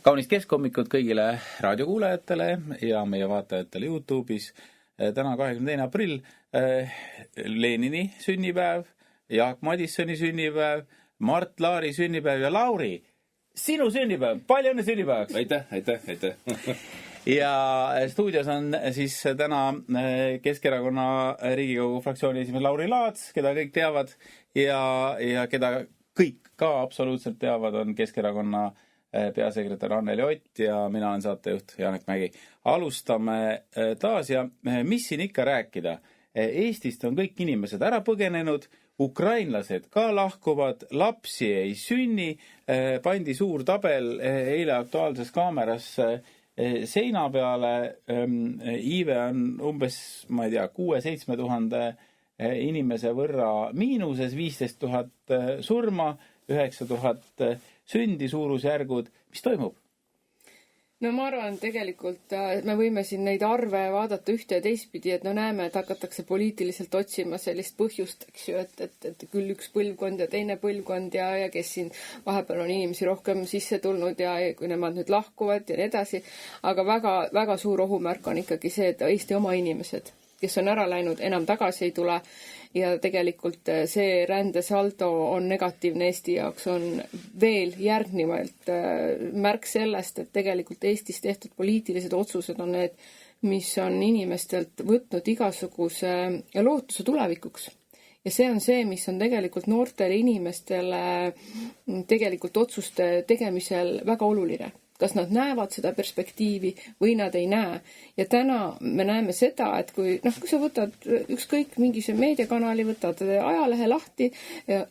Kaunist keskhommikut kõigile raadiokuulajatele ja meie vaatajatele YouTube'is. Täna 22. aprill, Lenini sünnipäev, Jaak Madissoni sünnipäev, Mart Laari sünnipäev ja Lauri, sinu sünnipäev, palju õnne sünnipäevaks! Aitäh! Ja stuudios on siis täna Keskerakonna Riigikogu fraktsiooni esimees Lauri Laats, keda kõik teavad ja keda kõik ka absoluutselt teavad, on Keskerakonna peasekretär Anneli Ott ja mina olen saatejuht Janek Mägi. Alustame taas ja mis siin ikka rääkida? Eestist on kõik inimesed ära põgenenud, ukrainlased ka lahkuvad, lapsi ei sünni, pandi suur tabel eile Aktuaalses Kaameras seina peale, iive on umbes, ma ei tea, 6-7 tuhande inimese võrra miinuses, 15 000 surma, 9 000 sündi suurusjärgud. Mis toimub? No ma arvan, tegelikult me võime siin neid arve vaadata ühte ja teistpidi, et näeme, et hakatakse poliitiliselt otsima sellist põhjust, eks ju, et küll üks põlvkond ja teine põlvkond ja kes siin vahepeal on inimesi rohkem sisse tulnud ja kui nemad nüüd lahkuvad ja nii edasi. Aga väga, väga suur ohumärk on ikkagi see, et Eesti oma inimesed, kes on ära läinud, enam tagasi ei tule. Ja tegelikult see rändesaldo on negatiivne Eesti jaoks, on veel järgnevalt märk sellest, et tegelikult Eestis tehtud poliitilised otsused on need, mis on inimestelt võtnud igasuguse lootuse tulevikuks. Ja see on see, mis on tegelikult noortele inimestele tegelikult otsuste tegemisel väga oluline. Kas nad näevad seda perspektiivi või nad ei näe. Ja täna me näeme seda, et kui sa võtad ükskõik mingise meediakanali, võtad ajalehe lahti,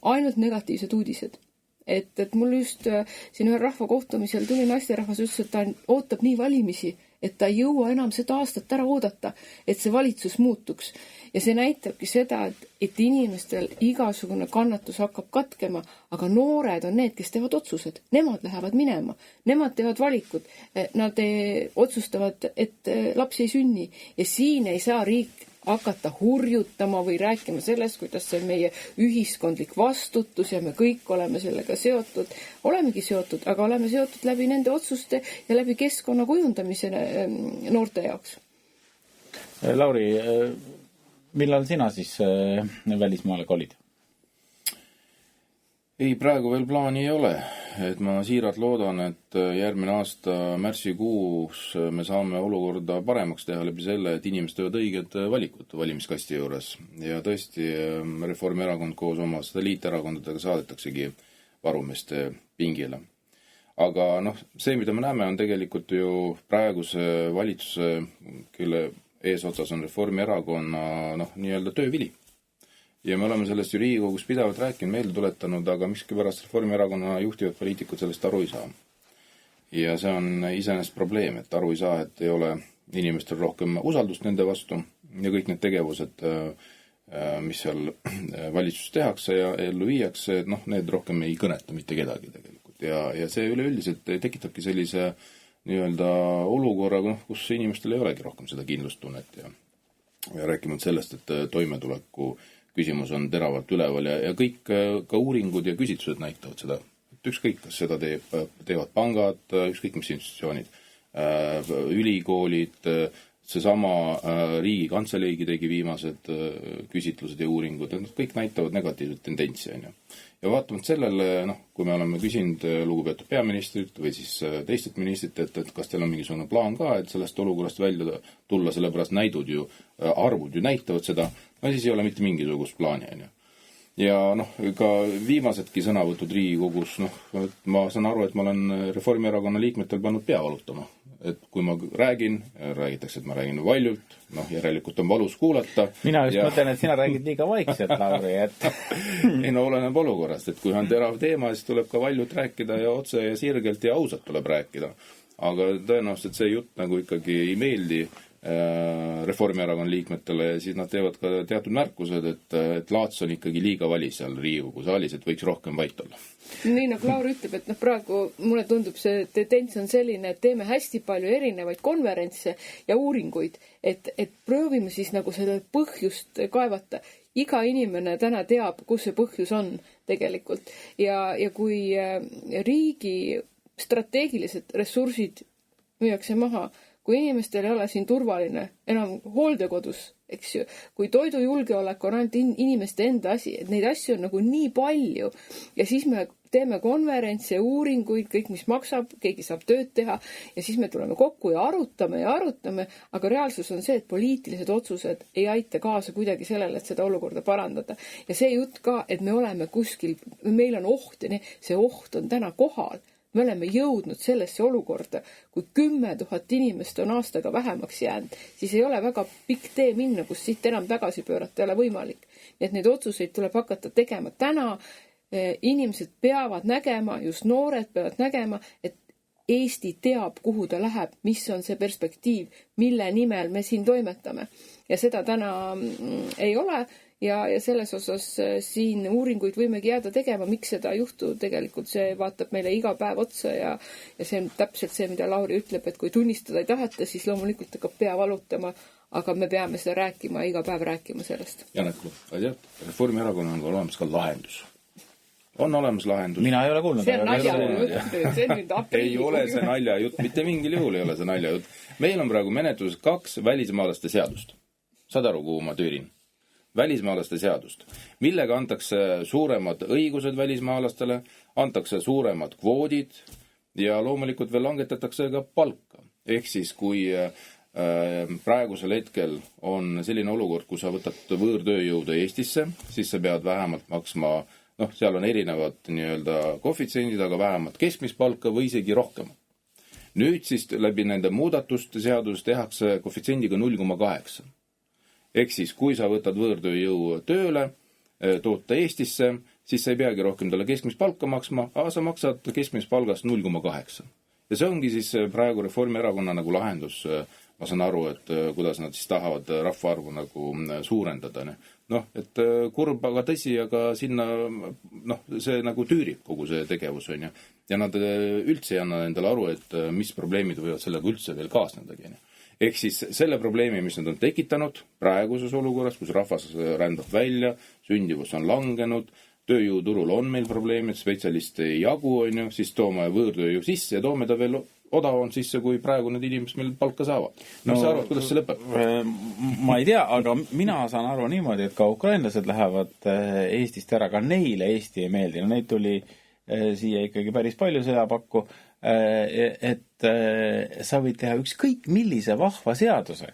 ainult negatiivsed uudised. Et mul just siin ühel rahvakohtumisel tuli naisterahvas ütles, et ta ootab nii valimisi, et ta ei jõua enam seda aastat ära oodata, et see valitsus muutuks. Ja see näitabki seda, et inimestel igasugune kannatus hakkab katkema, aga noored on need, kes teevad otsused. Nemad lähevad minema, nemad teevad valikud, nad otsustavad, et lapsi ei sünni ja siin ei saa riik hakata hurjutama või rääkima sellest, kuidas see on meie ühiskondlik vastutus ja me kõik oleme sellega seotud. Olemegi seotud, aga oleme seotud läbi nende otsuste ja läbi keskkonna kujundamise noorte jaoks. Lauri, millal sina siis välismaale kolid? Ei, praegu veel plaani ei ole. Et ma siiralt loodan, et järgmine aasta märtsikuus me saame olukorda paremaks teha läbi selle, et inimesed teevad õiged valikud valimiskasti juures. Ja tõesti Reformierakond koos oma satelliiterakondadega saadetaksegi varumeeste pingile. Aga see, mida me näeme, on tegelikult ju praeguse valitsuse, kelle eesotsas on Reformierakonna nii-öelda töövili. Ja me oleme sellest ju Riigikogus pidavalt rääkinud, meelde tuletanud, aga miskipärast Reformierakonna juhtivad poliitikud sellest aru ei saa. Ja see on iseenesest probleem, et aru ei saa, et ei ole inimestel rohkem usaldust nende vastu ja kõik need tegevused, mis seal valitsus tehakse ja ellu viiakse, need rohkem ei kõneta mitte kedagi tegelikult. Ja see üleüldiselt tekitabki sellise nii-öelda olukorra, kus inimestel ei olegi rohkem seda kindlustunnet ja rääkimata sellest, et toimetuleku küsimus on teravalt üleval ja kõik ka uuringud ja küsitlused näitavad seda. Et ükskõik, kas seda teevad pangad, ükskõik mis institutsioonid, ülikoolid, seesama Riigikantseleigi tegi viimased küsitlused ja uuringud, et kõik näitavad negatiivset tendentsi. Ja vaatamata sellele, kui me oleme küsinud lugupeetud peaministrit või siis teistelt ministrit, et kas teil on mingisugune plaan ka, et sellest olukorrast välja tulla, sellepärast arvud ju näitavad seda, siis ei ole mitte mingisugust plaani. Ja ka viimasedki sõnavõtud Riigikogus, ma saan aru, et ma olen Reformierakonna liikmetel pannud pea valutama. Et kui ma räägin, räägitakse, et ma räägin valjult, järelikult on valus kuulata. Mina just mõtlen, et sina räägid liiga vaikselt, Lauri, et... Ei, oleneb olukorrast, et kui on terav teema, siis tuleb ka valjult rääkida ja otse ja sirgelt ja ausalt tuleb rääkida. Aga tõenäoliselt see jutt ikkagi ei meeldi Reformierakonna liikmetele, siis nad teevad ka teatud märkused, et Laats on ikkagi liiga vali seal Riigikogu saalis, et võiks rohkem vait olla. Nii nagu Laur ütleb, et praegu mulle tundub see tendents on selline, et teeme hästi palju erinevaid konverentse ja uuringuid, et proovime siis nagu selle põhjust kaevata. Iga inimene täna teab, kus see põhjus on tegelikult. Ja kui riigi strateegilised ressursid müüakse maha, kui inimestel ei ole siin turvaline enam hooldekodus, eks ju, kui toidujulgeolek on ainult inimeste enda asi, et neid asju on nagu nii palju ja siis me teeme konverentse, uuringuid, kõik mis maksab, keegi saab tööd teha ja siis me tuleme kokku ja arutame, aga reaalsus on see, et poliitilised otsused ei aita kaasa kuidagi sellele, et seda olukorda parandada. Ja see jutt ka, et me oleme kuskil, meil on oht ja see oht on täna kohal. Me oleme jõudnud sellesse olukorda, kui 10 000 inimest on aastaga vähemaks jäänud, siis ei ole väga pikk tee minna, kus siit enam tagasi pöörata ei ole võimalik. Nii et neid otsuseid tuleb hakata tegema täna. Inimesed peavad nägema, just noored peavad nägema, et Eesti teab, kuhu ta läheb, mis on see perspektiiv, mille nimel me siin toimetame. Ja seda täna ei ole. Ja selles osas siin uuringuid võimegi jääda tegema, miks seda juhtu tegelikult, see vaatab meile iga päev otsa ja see on täpselt see, mida Lauri ütleb, et kui tunnistada ei taheta, siis loomulikult hakkab pea valutama, aga me peame seda rääkima, iga päev rääkima sellest. Janek, Reformierakonna on olemas ka lahendus. On olemas lahendus. Mina ei ole kuulnud. See on naljajutt. Ei ole see naljajutt, mitte mingil juhul ei ole see naljajutt. Meil on praegu menetluses 2 välismaalaste seadust. Saad aru, kuhu ma tüürin? Välismaalaste seadust, millega antakse suuremad õigused välismaalastele, antakse suuremad kvoodid ja loomulikult veel langetatakse ka palka. Ehk siis, kui praegusel hetkel on selline olukord, kus sa võtad võõrtööjõudu Eestisse, siis sa pead vähemalt maksma, seal on erinevad nii-öelda koefitsiendid, aga vähemalt keskmist palka või isegi rohkem. Nüüd siis läbi nende muudatuste seadus tehakse koefitsiendiga 0,8. Ehk siis, kui sa võtad võõrtööjõu tööle, toota Eestisse, siis sa ei peagi rohkem talle keskmist palka maksma, aga sa maksad keskmist palgast 0,8. Ja see ongi siis praegu Reformierakonna nagu lahendus, ma saan aru, et kuidas nad siis tahavad rahvaarvu nagu suurendada. Et kurb, aga tõsi, aga sinna, see nagu tüürib kogu see tegevus on ja. Ja nad üldse ei anna endale aru, et mis probleemid võivad sellega üldse veel kaasnedagi. Ehk siis selle probleemi, mis nad on tekitanud praeguses olukorras, kus rahvas rändab välja, sündivus on langenud, tööjõuturul on meil probleemid, spetsialiste ei jagu, on ju, siis toome võõrtööjõu sisse ja toome ta veel odavam sisse, kui praegu need inimesed meil palka saavad. Sa arvad, kuidas see lõpeb? Ma ei tea, aga mina saan aru niimoodi, et ka ukrainlased lähevad Eestist ära, ka neile Eesti ei meeldi. Neid tuli siia ikkagi päris palju sõjapakku, et sa võid teha ükskõik millise vahva seaduse,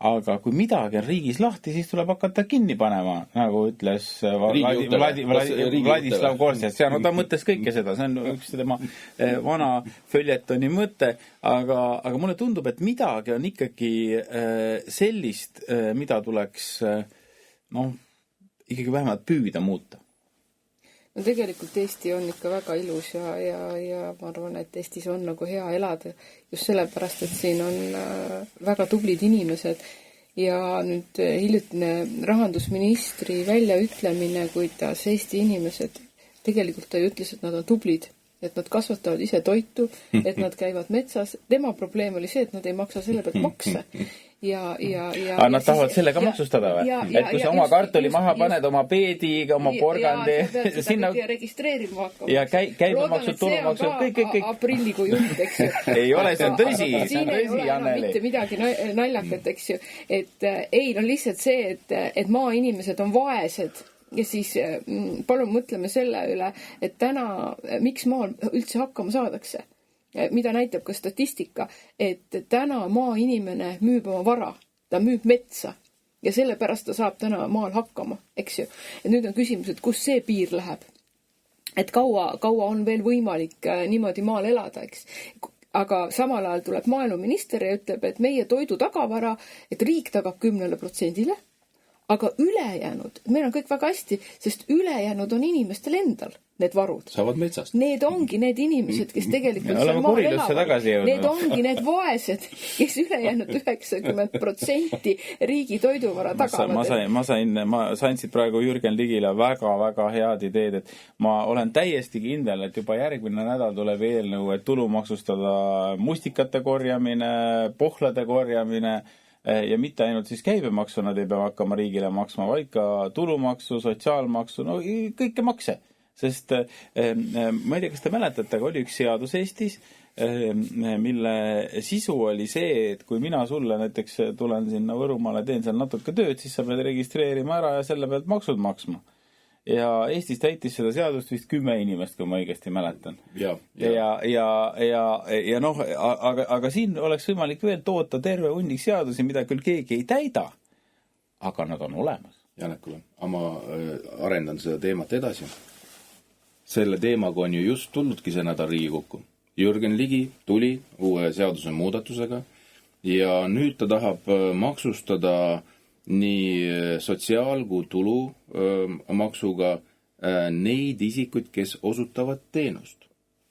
aga kui midagi on riigis lahti, siis tuleb hakata kinni panema, nagu ütles Vladislav Korsjats. Ta mõtles kõike seda, see on üks tema vana följetoni mõte, aga mulle tundub, et midagi on ikkagi sellist, mida tuleks ikkagi vähemalt püüda muuta. No tegelikult Eesti on ikka väga ilus ja ma arvan, et Eestis on nagu hea elada just sellepärast, et siin on väga tublid inimesed ja nüüd hiljutine rahandusministri väljaütlemine, kuidas Eesti inimesed, tegelikult ta ju ütles, et nad on tublid, et nad kasvatavad ise toitu, et nad käivad metsas. Tema probleem oli see, et nad ei maksa selle pealt makse. Aga nad tahavad sellega maksustada või? Et kui sa oma kartuli maha paned, oma peediga, oma porgandi, sinna registreerima hakkama. Ja käibemaksud, tulumaksud, kõik. Aprillikuu juhid, eks ju. Ei ole, see on tõsi. Siin ei ole enam mitte midagi naljakat, eks ju. Et ei, lihtsalt see, et maainimesed on vaesed ja siis palun mõtleme selle üle, et täna, miks maal üldse hakkama saadakse? Mida näitab ka statistika, et täna maainimene müüb oma vara, ta müüb metsa ja sellepärast ta saab täna maal hakkama, eks ju. Ja nüüd on küsimus, et kus see piir läheb? Et kaua on veel võimalik niimoodi maal elada, eks? Aga samal ajal tuleb maaeluminister ja ütleb, et meie toidu tagavara, et riik tagab 10%, aga ülejäänud, meil on kõik väga hästi, sest ülejäänud on inimestel endal. Need varud. Saavad metsast. Need ongi need inimesed, kes tegelikult seal maal elavad. Need ongi need vaesed, kes ülejäänud 90% riigi toiduvara tagavad. Ma sain siit praegu Jürgen Ligile väga-väga head ideed, et ma olen täiesti kindel, et juba järgmine nädal tuleb eelnõu, et tulumaksustada mustikate korjamine, pohlade korjamine ja mitte ainult siis käibemaksu nad ei pea hakkama riigile maksma, vaid ka tulumaksu, sotsiaalmaksu, kõike makse. Sest ma ei tea, kas te mäletate, aga oli üks seadus Eestis, mille sisu oli see, et kui mina sulle näiteks tulen sinna Võrumaale, teen seal natuke tööd, siis sa pead registreerima ära ja selle pealt maksud maksma. Ja Eestis täitis seda seadust vist 10 inimest, kui ma õigesti mäletan. Ja noh, aga siin oleks võimalik veel toota terve hunnik seadusi, mida küll keegi ei täida, aga nad on olemas. Janekule, ma arendan seda teemat edasi. Selle teemaga on ju just tulludki see nädal Riigikokku. Jürgen Ligi tuli uue seaduse muudatusega ja nüüd ta tahab maksustada nii sotsiaal- kui tulu maksuga neid isikuid, kes osutavad teenust.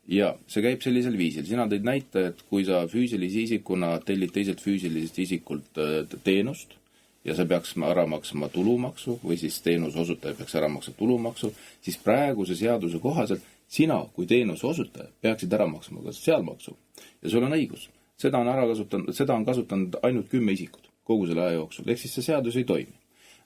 Ja see käib sellisel viisil. Sina tõid näite, et kui sa füüsilise isikuna tellid teiselt füüsilisest isikult teenust ja sa peaks ära maksma tulumaksu või siis teenuse osutaja peaks ära maksma tulumaksu, siis praeguse seaduse kohaselt sina kui teenuse osutaja peaksid ära maksma ka sotsiaalmaksu. Ja sul on õigus. Seda on kasutanud ainult 10 isikut kogu selle aja jooksul. Ehk siis see seadus ei toimi.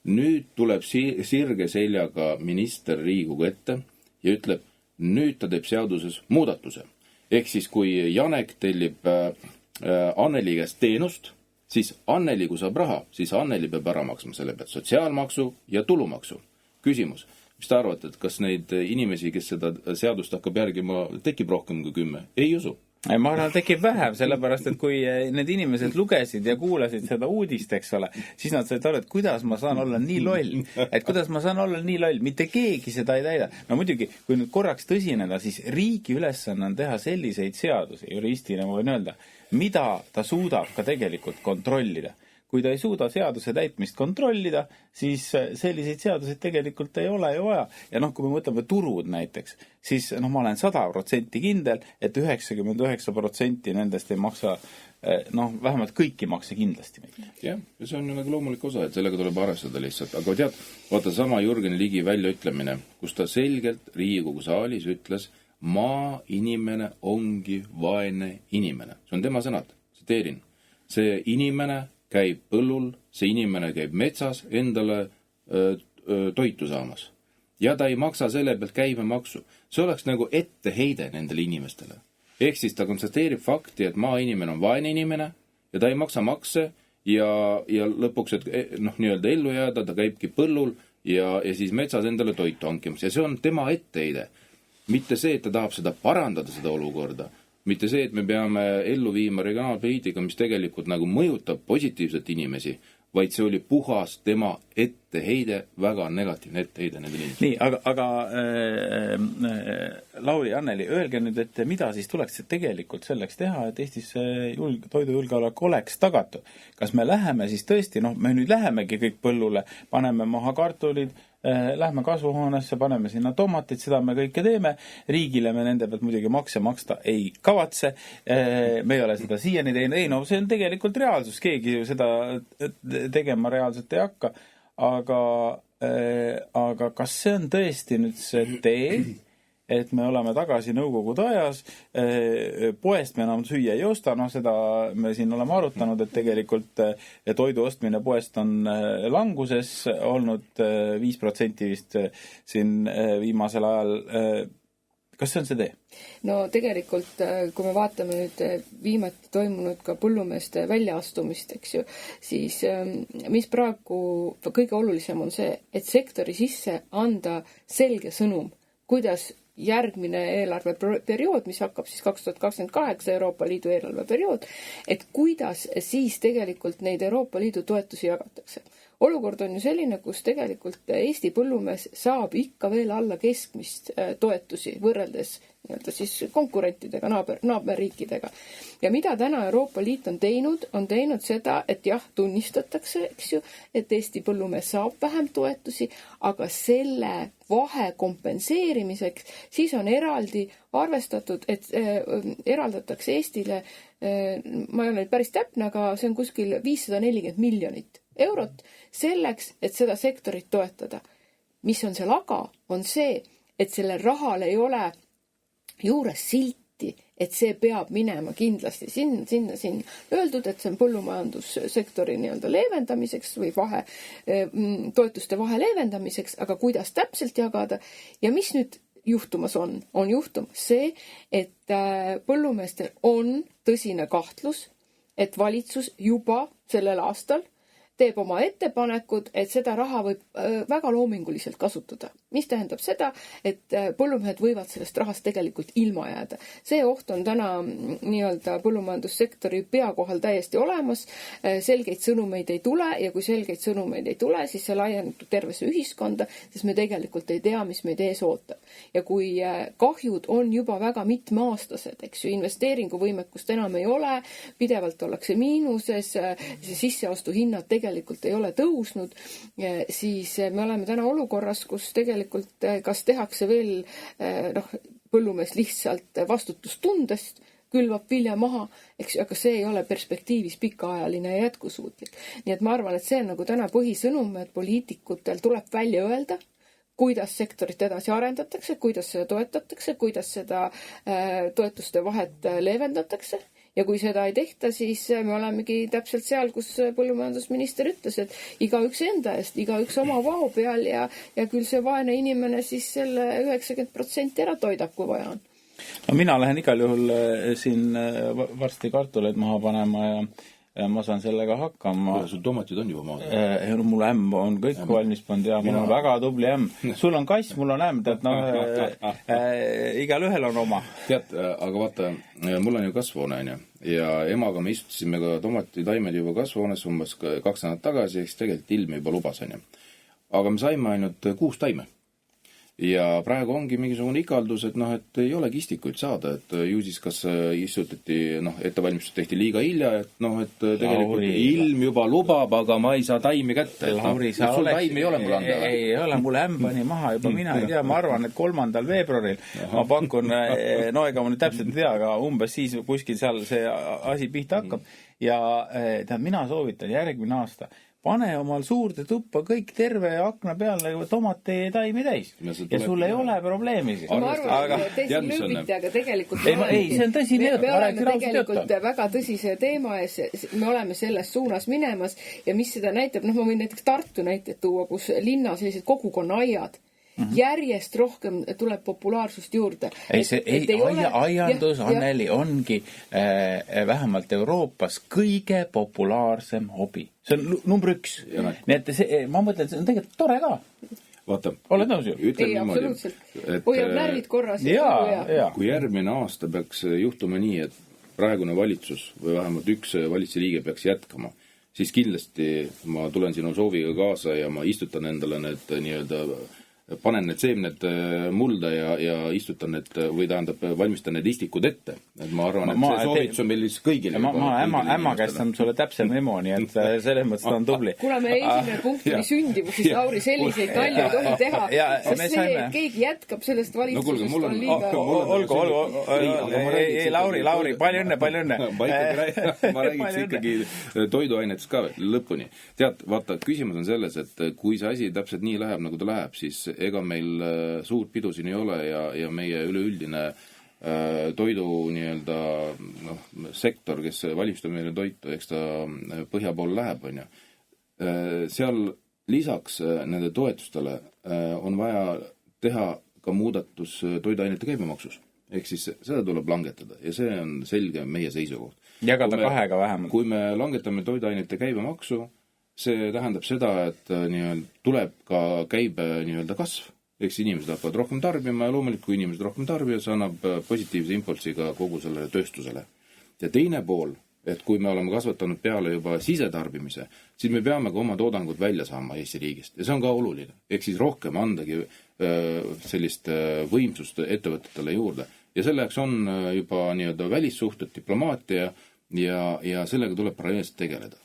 Nüüd tuleb sirge seljaga minister Riigikogu ette ja ütleb, nüüd ta teeb seaduses muudatuse. Ehk siis kui Janek tellib Anneli käest teenust, siis Anneli, kui saab raha, siis Anneli peab ära maksma selle pealt sotsiaalmaksu ja tulumaksu. Küsimus, mis te arvate, et kas neid inimesi, kes seda seadust hakkab järgima, tekib rohkem kui 10? Ei usu. Ma arvan, tekib vähem, sellepärast, et kui need inimesed lugesid ja kuulasid seda uudist, eks ole, siis nad said aru, et kuidas ma saan olla nii loll. Et kuidas ma saan olla nii loll. Mitte keegi seda ei täida. No muidugi, kui nüüd korraks tõsineda, siis riigi ülesanne on teha selliseid seadusi, juristina ma võin öelda, mida ta suudab ka tegelikult kontrollida. Kui ta ei suuda seaduse täitmist kontrollida, siis selliseid seaduseid tegelikult ei ole ju vaja. Ja noh, kui me mõtleme turud näiteks, siis ma olen 100% kindel, et 99% nendest ei maksa, vähemalt kõiki makse kindlasti. Jah, ja see on nagu loomulik osa, et sellega tuleb arvestada lihtsalt. Aga tead, vaata sama Jürgen Ligi väljaütlemine, kus ta selgelt Riigikogu saalis ütles, inimene ongi vaene inimene. See on tema sõnad, tsiteerin. See inimene käib põllul, see inimene käib metsas endale toitu saamas. Ja ta ei maksa selle pealt käibemaksu. See oleks nagu etteheide nendele inimestele. Ehk siis ta konstateerib fakti, et maainimene on vaene inimene ja ta ei maksa makse ja lõpuks, et nii-öelda ellu jääda, ta käibki põllul ja siis metsas endale toitu hankimas. Ja see on tema etteheide. Mitte see, et ta tahab seda parandada, seda olukorda. Mitte see, et me peame ellu viima regionaalpoliitika, mis tegelikult nagu mõjutab positiivselt inimesi, vaid see oli puhas tema etteheide, väga negatiivne etteheide nendel inimestel. Nii, aga Lauri, Anneli, öelge nüüd, et mida siis tuleks tegelikult selleks teha, et Eestis toidujulgeolek oleks tagatud. Kas me läheme siis tõesti, me nüüd lähemegi kõik põllule, paneme maha kartulid, lähme kasvuhoonesse, paneme sinna tomatid, seda me kõike teeme. Riigile me nende pealt muidugi makse maksta ei kavatse. Me ei ole seda siiani teinud. Ei, see on tegelikult reaalsus. Keegi ju seda tegema reaalselt ei hakka. Aga kas see on tõesti nüüd see tee, et me oleme tagasi nõukogude ajas, poest me enam süüa ei osta, seda me siin oleme arutanud, et tegelikult toidu ostmine poest on languses olnud 5% vist siin viimasel ajal. Kas see on see tee? No tegelikult, kui me vaatame nüüd viimati toimunud ka põllumeeste väljaastumist, eks ju, siis mis praegu kõige olulisem on see, et sektori sisse anda selge sõnum, kuidas järgmine eelarveperiood, mis hakkab siis 2028 Euroopa Liidu eelarveperiood, et kuidas siis tegelikult neid Euroopa Liidu toetusi jagatakse. Olukord on ju selline, kus tegelikult Eesti põllumees saab ikka veel alla keskmist toetusi võrreldes siis konkurentidega, naaberriikidega. Ja mida täna Euroopa Liit on teinud seda, et jah, tunnistatakse, eks ju, et Eesti põllumees saab vähem toetusi, aga selle vahe kompenseerimiseks siis on eraldi arvestatud, et eraldatakse Eestile, ma ei ole päris täpne, aga see on kuskil 540 miljonit eurot selleks, et seda sektorit toetada. Mis on seal aga, on see, et selle rahal ei ole juures silti, et see peab minema kindlasti sinna. Öeldud, et see on põllumajandussektori nii-öelda leevendamiseks või toetuste vahe leevendamiseks, aga kuidas täpselt jagada ja mis nüüd juhtumas on juhtumas see, et põllumeestel on tõsine kahtlus, et valitsus juba sellel aastal teeb oma ettepanekud, et seda raha võib väga loominguliselt kasutada. Mis tähendab seda, et põllumehed võivad sellest rahast tegelikult ilma jääda. See oht on täna nii-öelda põllumajandussektori pea kohal täiesti olemas. Selgeid sõnumeid ei tule ja kui selgeid sõnumeid ei tule, siis see laieneb tervesse ühiskonda, sest me tegelikult ei tea, mis meid ees ootab. Ja kui kahjud on juba väga mitmeaastased, eks ju, investeeringuvõimekust enam ei ole, pidevalt ollakse miinuses, sisseostu hinnad tegelikult ei ole tõusnud, siis me oleme täna olukorras, kus tegelikult kas tehakse veel põllumees lihtsalt vastutustundest, külvab vilja maha, eks, aga see ei ole perspektiivis pikaajaline ja jätkusuutlik. Nii et ma arvan, et see on nagu täna põhisõnum, et poliitikutel tuleb välja öelda, kuidas sektorit edasi arendatakse, kuidas seda toetatakse, kuidas seda toetuste vahet leevendatakse. Ja kui seda ei tehta, siis me olemegi täpselt seal, kus põllumajandusminister ütles, et igaüks enda eest, igaüks oma vao peal ja küll see vaene inimene siis selle 90% ära toidab, kui vaja on. No mina lähen igal juhul siin varsti kartuleid maha panema ja ma saan sellega hakkama. Sul tomatid on juba maha? Mul ämm on kõik valmis pannud ja mul on väga tubli ämm. Sul on kass, mul on ämm, tead, igal ühel on oma. Tead, aga vaata, mul on ju kasvuhoone, ja emaga me istutasime ka tomatitaimed juba kasvuhoones umbes 2 nädalat tagasi, eks tegelikult ilm juba lubas, aga me saime ainult 6 taime. Ja praegu ongi mingisugune ikaldus, et ei olegi istikuid saada, et ju siis kas istutati, ettevalmistus tehti liiga hilja, et tegelikult ilm juba lubab, aga ma ei saa taimi kätte. Lauri, sa sul taimi ei ole mul anda? Ei ole, mul ämm pani maha juba, mina ei tea, ma arvan, et 3. veebruaril ma pakun, ega ma nüüd täpselt ei tea, aga umbes siis kuskil seal see asi pihta hakkab. Ja mina soovitan järgmine aasta pane omal suurde tuppa kõik terve akna peale tomate taimi täis. Ja sul ei ole probleemi. Ma arvan, et te siin lõõbite, aga tegelikult ei, see on tõsine me oleme tegelikult väga tõsise teema ees. Me oleme selles suunas minemas ja mis seda näitab, ma võin näiteks Tartu näited tuua, kus linna sellised kogukonnaaiad järjest rohkem tuleb populaarsust juurde. Aiandus, Anneli, ongi vähemalt Euroopas kõige populaarsem hobi. See on number 1. Nii et ma mõtlen, et see on tegelikult tore ka. Vaata, oled nõus ju? Ei, absoluutselt. Hoiab närvid korras. Kui järgmine aasta peaks juhtuma nii, et praegune valitsus või vähemalt üks valitseliige peaks jätkama, siis kindlasti ma tulen sinu sooviga kaasa ja ma istutan endale need nii-öelda panen need seemned mulda ja istutan need, või tähendab, valmistan need istikud ette. Et ma arvan, et see soovitus on meil kõigile. Ämma käest on sulle täpse memo, nii et selles mõttes ta on tubli. Kuna me esimene punkt oli sündivus, siis Lauri selliseid nalju ei tohi teha, sest see, et keegi jätkab sellest valitsusest on liiga... Olgu, Lauri, palju õnne. Ma räägiks ikkagi toiduainetest ka lõpuni. Tead, vaata, küsimus on selles, et kui see asi täpselt nii läheb, nagu ta läheb, siis ega meil suurt pidu siin ei ole ja meie üleüldine toidu nii-öelda sektor, kes valmistab meile toitu, eks ta põhja pool läheb, on ju. Seal lisaks nende toetustele on vaja teha ka muudatus toiduainete käibemaksus. Ehk siis seda tuleb langetada ja see on selge meie seisukoht. Jagada 2 vähemalt. Kui me langetame toiduainete käibemaksu, see tähendab seda, et tuleb ka käibe kasv. Eks inimesed hakkavad rohkem tarbima ja loomulikult, kui inimesed rohkem tarbija, see annab positiivse impulsiga kogu sellele tööstusele. Ja teine pool, et kui me oleme kasvatanud peale juba sisetarbimise, siis me peame ka oma toodangut välja saama Eesti riigist. Ja see on ka oluline. Ehk siis rohkem andagi sellist võimsust ettevõtetele juurde. Ja selleks on juba nii-öelda välissuhted, diplomaatia ja sellega tuleb paralleelselt tegeleda.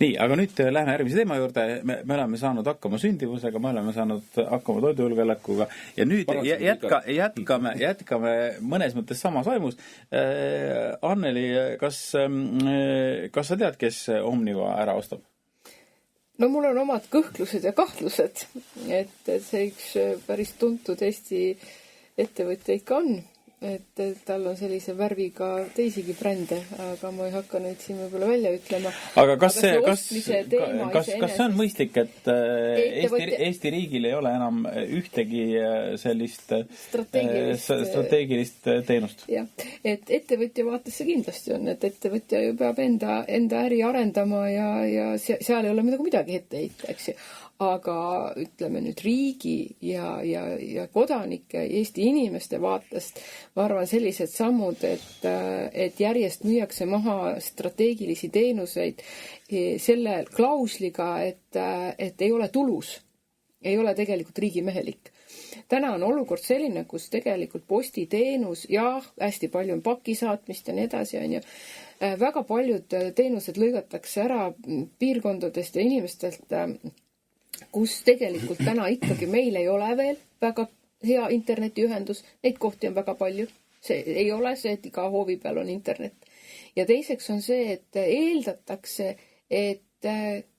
Nii, aga nüüd lähme järgmise teema juurde. Me oleme saanud hakkama sündivusega, me oleme saanud hakkama toidujulgeolekuga ja nüüd jätkame mõnes mõttes samas vaimus. Anneli, kas sa tead, kes Omniva ära ostab? No mul on omad kõhklused ja kahtlused, et see üks päris tuntud Eesti ettevõtja ikka on. et tal on sellise värviga teisigi brände, aga ma ei hakka neid siin võib-olla välja ütlema. Aga kas see on mõistlik, et Eesti riigil ei ole enam ühtegi sellist strateegilist teenust? Jah, et ettevõtja vaates see kindlasti on, et ettevõtja ju peab enda äri arendama ja seal ei ole midagi ette heita, eks ju. Aga ütleme nüüd riigi ja kodanike, Eesti inimeste vaatest, ma arvan sellised sammud, et järjest müüakse maha strateegilisi teenuseid selle klausliga, et ei ole tulus, ei ole tegelikult riigimehelik. Täna on olukord selline, kus tegelikult postiteenus, hästi palju on pakisaatmist ja nii edasi, on ju. Väga paljud teenused lõigatakse ära piirkondadest ja inimestelt, kus tegelikult täna ikkagi meil ei ole veel väga hea internetiühendus, neid kohti on väga palju. See ei ole see, et iga hoovi peal on internet. Ja teiseks on see, et eeldatakse, et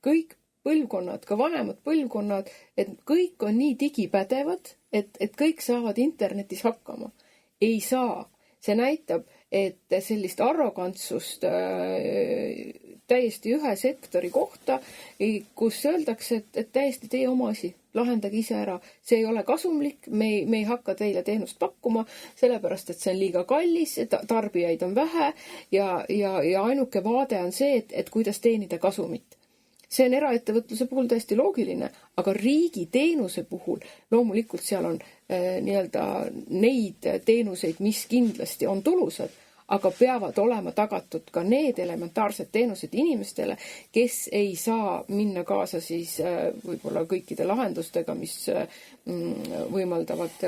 kõik põlvkonnad, ka vanemad põlvkonnad, et kõik on nii digipädevad, et kõik saavad internetis hakkama. Ei saa. See näitab, et sellist arrogantsust täiesti ühe sektori kohta, kus öeldakse, et täiesti teie oma asi, lahendage ise ära. See ei ole kasumlik, me ei hakka teile teenust pakkuma, sellepärast, et see on liiga kallis, tarbijaid on vähe ja ainuke vaade on see, et kuidas teenida kasumit. See on eraettevõtluse puhul täiesti loogiline, aga riigi teenuse puhul loomulikult seal on nii-öelda neid teenuseid, mis kindlasti on tulusad, aga peavad olema tagatud ka need elementaarsed teenused inimestele, kes ei saa minna kaasa siis võib-olla kõikide lahendustega, mis võimaldavad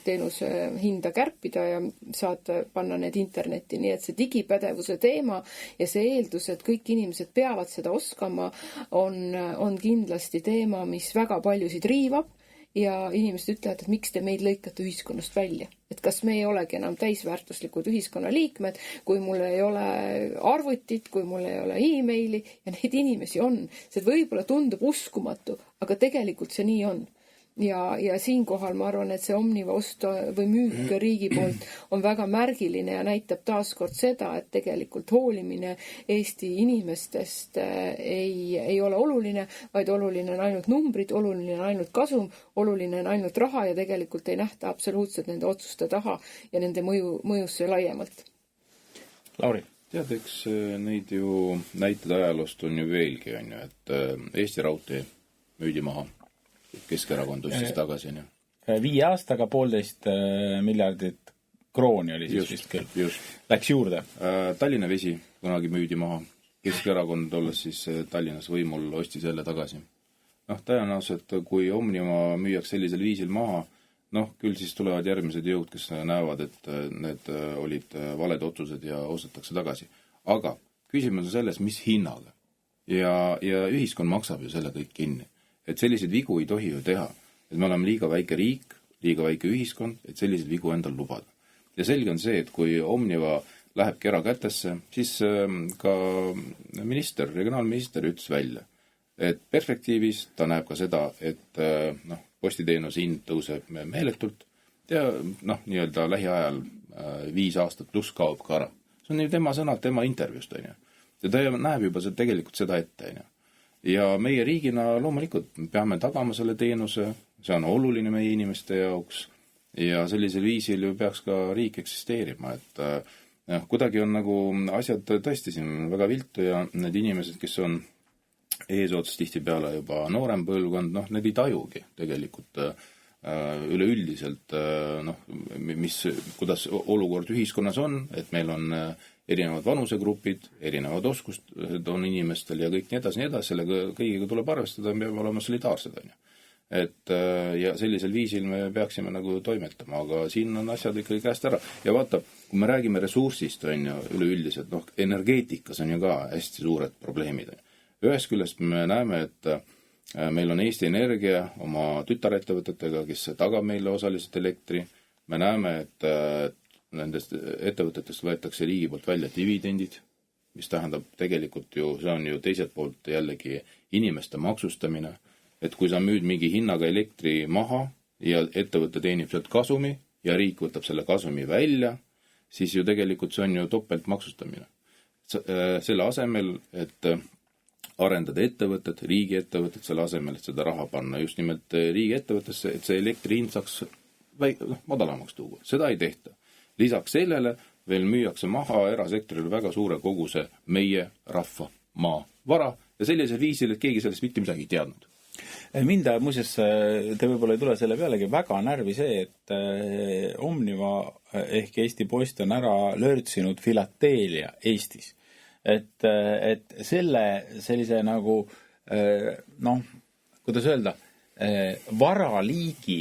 teenuse hinda kärpida ja saad panna need internetti. Nii et see digipädevuse teema ja see eeldus, et kõik inimesed peavad seda oskama, on kindlasti teema, mis väga paljusid riivab. Ja inimesed ütlevad, et miks te meid lõikate ühiskonnast välja. Et kas me ei olegi enam täisväärtuslikud ühiskonnaliikmed, kui mul ei ole arvutit, kui mul ei ole e-maili ja neid inimesi on. See võib-olla tundub uskumatu, aga tegelikult see nii on. Ja siinkohal ma arvan, et see Omniva ost või müük riigi poolt on väga märgiline ja näitab taaskord seda, et tegelikult hoolimine Eesti inimestest ei ole oluline, vaid oluline on ainult numbrid, oluline on ainult kasum, oluline on ainult raha ja tegelikult ei nähta absoluutselt nende otsuste taha ja nende mõjusse laiemalt. Lauri? Tead, eks neid ju näited ajaloost on ju veelgi, on ju, et Eesti Raudtee müüdi maha. Keskerakond tõstis tagasi. 5 aastaga 1,5 miljardit krooni oli siis vist küll. Läks juurde. Tallinna Vesi kunagi müüdi maha. Keskerakond olles siis Tallinnas võimul ostis jälle tagasi. Tõenäoliselt, kui Omniva müüaks sellisel viisil maha, küll siis tulevad järgmised jõud, kes näevad, et need olid valed otsused ja ostetakse tagasi. Aga küsimus on selles, mis hinnaga. Ja ühiskond maksab ju selle kõik kinni. Et selliseid vigu ei tohi ju teha. Et me oleme liiga väike riik, liiga väike ühiskond, et selliseid vigu endal lubada. Ja selge on see, et kui Omniva lähebki erakätesse, siis ka regionaalminister ütles välja, et perspektiivis ta näeb ka seda, et postiteenuse hind tõuseb meeletult ja nii-öelda lähiajal 5 aastat pluss kaob ka ära. See on ju tema sõnad, tema intervjuust, on ju. Ja ta näeb juba tegelikult seda ette, on ju. Ja meie riigina loomulikult peame tagama selle teenuse, see on oluline meie inimeste jaoks ja sellisel viisil ju peaks ka riik eksisteerima, et kuidagi on nagu asjad tõesti siin väga viltu ja need inimesed, kes on eesotsas tihtipeale juba noorem põlvkond, need ei tajugi tegelikult üleüldiselt, kuidas olukord ühiskonnas on, et meil on erinevad vanusegrupid, erinevad oskused on inimestel ja kõik nii edasi, sellega kõigiga tuleb arvestada, me peame olema solidaarsed. Et ja sellisel viisil me peaksime nagu toimetama, aga siin on asjad ikkagi käest ära. Ja vaata, kui me räägime ressursist, on ju, üleüldiselt, energeetikas on ju ka hästi suured probleemid. Ühest küljest me näeme, et meil on Eesti Energia oma tütarettevõtetega, kes tagab meile osaliselt elektri. Me näeme, et nendest ettevõtetest võetakse riigi poolt välja dividendid, mis tähendab tegelikult ju, see on ju teiselt poolt jällegi inimeste maksustamine, et kui sa müüd mingi hinnaga elektri maha ja ettevõte teenib sealt kasumi, ja riik võtab selle kasumi välja, siis ju tegelikult see on ju topeltmaksustamine. Selle asemel, et arendada ettevõtet, riigiettevõtet, selle asemel, et seda raha panna just nimelt riigiettevõttesse, et see elektri hind saaks madalamaks tuua. Seda ei tehta. Lisaks sellele veel müüakse maha erasektorile väga suure koguse meie rahva maavara ja sellisel viisil, et keegi sellest mitte midagi ei teadnud. Mind muuseas, te võib-olla ei tule selle pealegi väga närvi see, et Omniva ehk Eesti Post on ära lörtsinud filatelia Eestis. Et sellise nagu, noh, kuidas öelda, varaliigi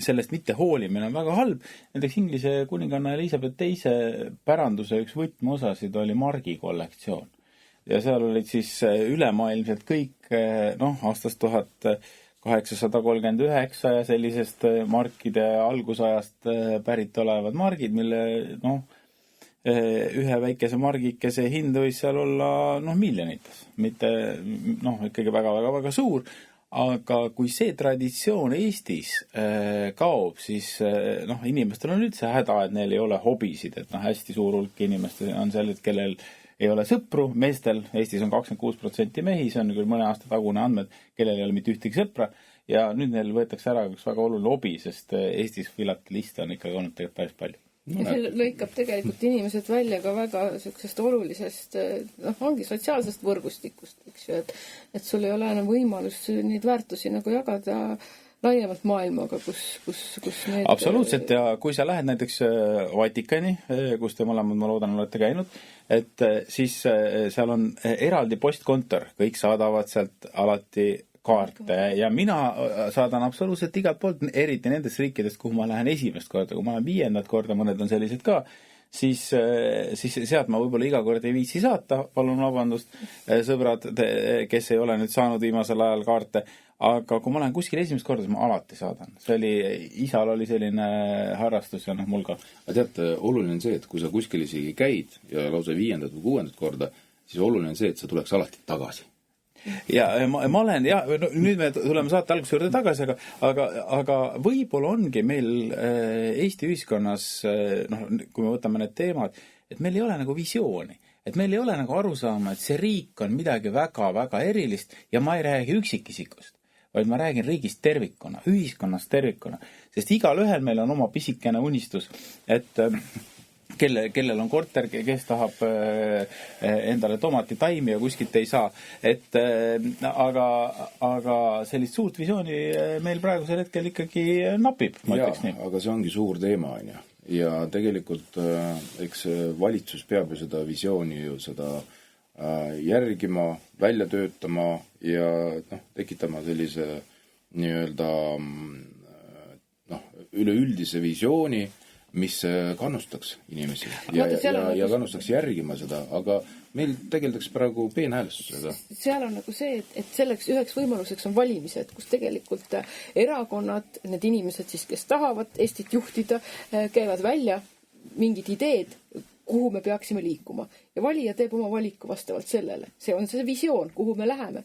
sellest mitte hoolimine on väga halb. Näiteks Inglise kuninganna Elizabeth II päranduse üks võtmeosasid oli margi kollektsioon. Ja seal olid siis ülemaailmselt kõik, aastast 1839 ja sellisest markide algusajast pärit olevad margid, mille, ühe väikese margikese hind võis seal olla, miljonites. Mitte, ikkagi väga suur. Aga kui see traditsioon Eestis kaob, siis inimestel on üldse häda, et neil ei ole hobisid, et hästi suur hulk inimestel on sellel, kellel ei ole sõpru, meestel, Eestis on 26% mehi, see on küll mõne aasta tagune andmed, kellel ei ole mitte ühtegi sõpra ja nüüd neil võetakse ära üks väga oluline hobi, sest Eestis filateliste on ikkagi olnud tegelikult päris palju. Ja see lõikab tegelikult inimesed välja ka väga sellisest olulisest, ongi sotsiaalsest võrgustikust, eks ju, et sul ei ole enam võimalus neid väärtusi nagu jagada laiemalt maailmaga, kus need... Absoluutselt, ja kui sa lähed näiteks Vatikani, kus te mõlemad, ma loodan, olete käinud, et siis seal on eraldi postkontor, kõik saadavad sealt alati kaarte ja mina saadan absoluutselt igalt poolt, eriti nendest riikidest, kuhu ma lähen esimest korda, kui ma lähen 5. korda, mõned on sellised ka, siis sealt ma võib-olla iga kord ei viitsi saata, palun vabandust, sõbrad, kes ei ole nüüd saanud viimasel ajal kaarte, aga kui ma lähen kuskil esimest korda, siis ma alati saadan. Isal oli selline harrastus ja mul ka. Aga tead, oluline on see, et kui sa kuskil isegi käid ja lausa 5. või 6. korda, siis oluline on see, et sa tuleks alati tagasi. Ja ma olen, nüüd me tuleme saate alguse juurde tagasi, aga võib-olla ongi meil Eesti ühiskonnas, kui me võtame need teemad, et meil ei ole nagu visiooni, et meil ei ole nagu arusaama, et see riik on midagi väga erilist ja ma ei räägi üksikisikust, vaid ma räägin riigist tervikuna, ühiskonnast tervikuna, sest igal ühel meil on oma pisikene unistus, et kellel on korter, kes tahab endale tomatitaimi ja kuskilt ei saa. Aga sellist suurt visiooni meil praegusel hetkel ikkagi napib, ma ütleks nii. Aga see ongi suur teema, on ju. Ja tegelikult eks valitsus peab ju seda visiooni ju seda järgima, välja töötama ja tekitama sellise nii-öelda üleüldise visiooni, mis kannustaks inimesi ja kannustaks järgima seda, aga meil tegeldaks praegu peenhäälestusega. Seal on nagu see, et selleks üheks võimaluseks on valimised, kus tegelikult erakonnad, need inimesed siis, kes tahavad Eestit juhtida, käivad välja mingid ideed, kuhu me peaksime liikuma. Ja valija teeb oma valiku vastavalt sellele. See on see visioon, kuhu me läheme.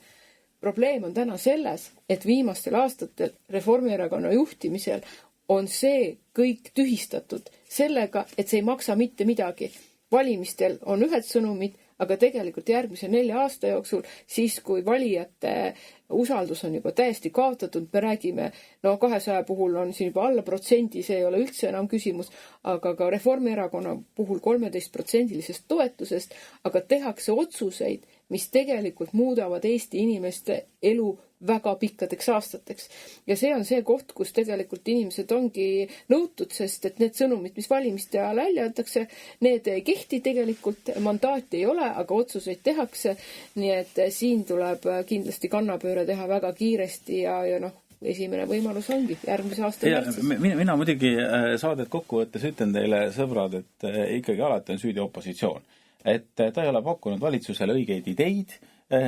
Probleem on täna selles, et viimastel aastatel Reformierakonna juhtimisel on see kõik tühistatud sellega, et see ei maksa mitte midagi. Valimistel on ühed sõnumid, aga tegelikult järgmise 4 aasta jooksul, siis kui valijate usaldus on juba täiesti kaotatud, me räägime, 200 puhul on siin juba alla protsendi, see ei ole üldse enam küsimus, aga ka Reformierakonna puhul 13% toetusest, aga tehakse otsuseid, mis tegelikult muudavad Eesti inimeste elu väga pikkadeks aastateks. Ja see on see koht, kus tegelikult inimesed ongi nõutud, sest et need sõnumid, mis valimiste ajal välja jätakse, need ei kehti tegelikult, mandaati ei ole, aga otsuseid tehakse. Nii et siin tuleb kindlasti kannapööre teha väga kiiresti ja esimene võimalus ongi järgmise aasta märtsis. Mina muidugi saadet kokkuvõttes ütlen teile, sõbrad, et ikkagi alati on süüdi opositsioon. Et ta ei ole pakkunud valitsusele õigeid ideid,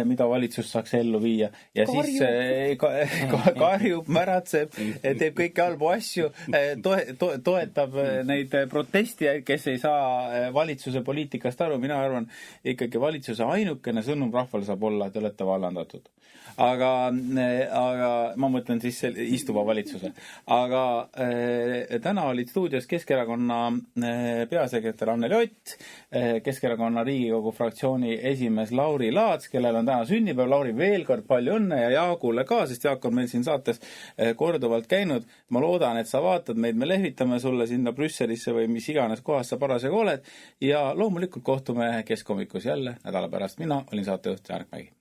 mida valitsus saaks ellu viia ja siis karjub, märatseb, teeb kõiki halbu asju, toetab neid protestijaid, kes ei saa valitsuse poliitikast aru. Mina arvan, ikkagi valitsuse ainukene sõnum rahvale saab olla, et te olete vallandatud. Aga ma mõtlen siis istuva valitsuse. Aga täna olid stuudios Keskerakonna peasekretär Anneli Ott, Keskerakonna Riigikogu fraktsiooni esimees Lauri Laats, kellel on täna sünnipäev. Lauri, veel kord palju õnne ja Jaagule ka, sest Jaak on meil siin saates korduvalt käinud. Ma loodan, et sa vaatad meid, me lehvitame sulle sinna Brüsselisse või mis iganes kohas sa parasjagu oled ja loomulikult kohtume Keskhomikus jälle nädala pärast. Mina olin saatejuht Janek Mägi.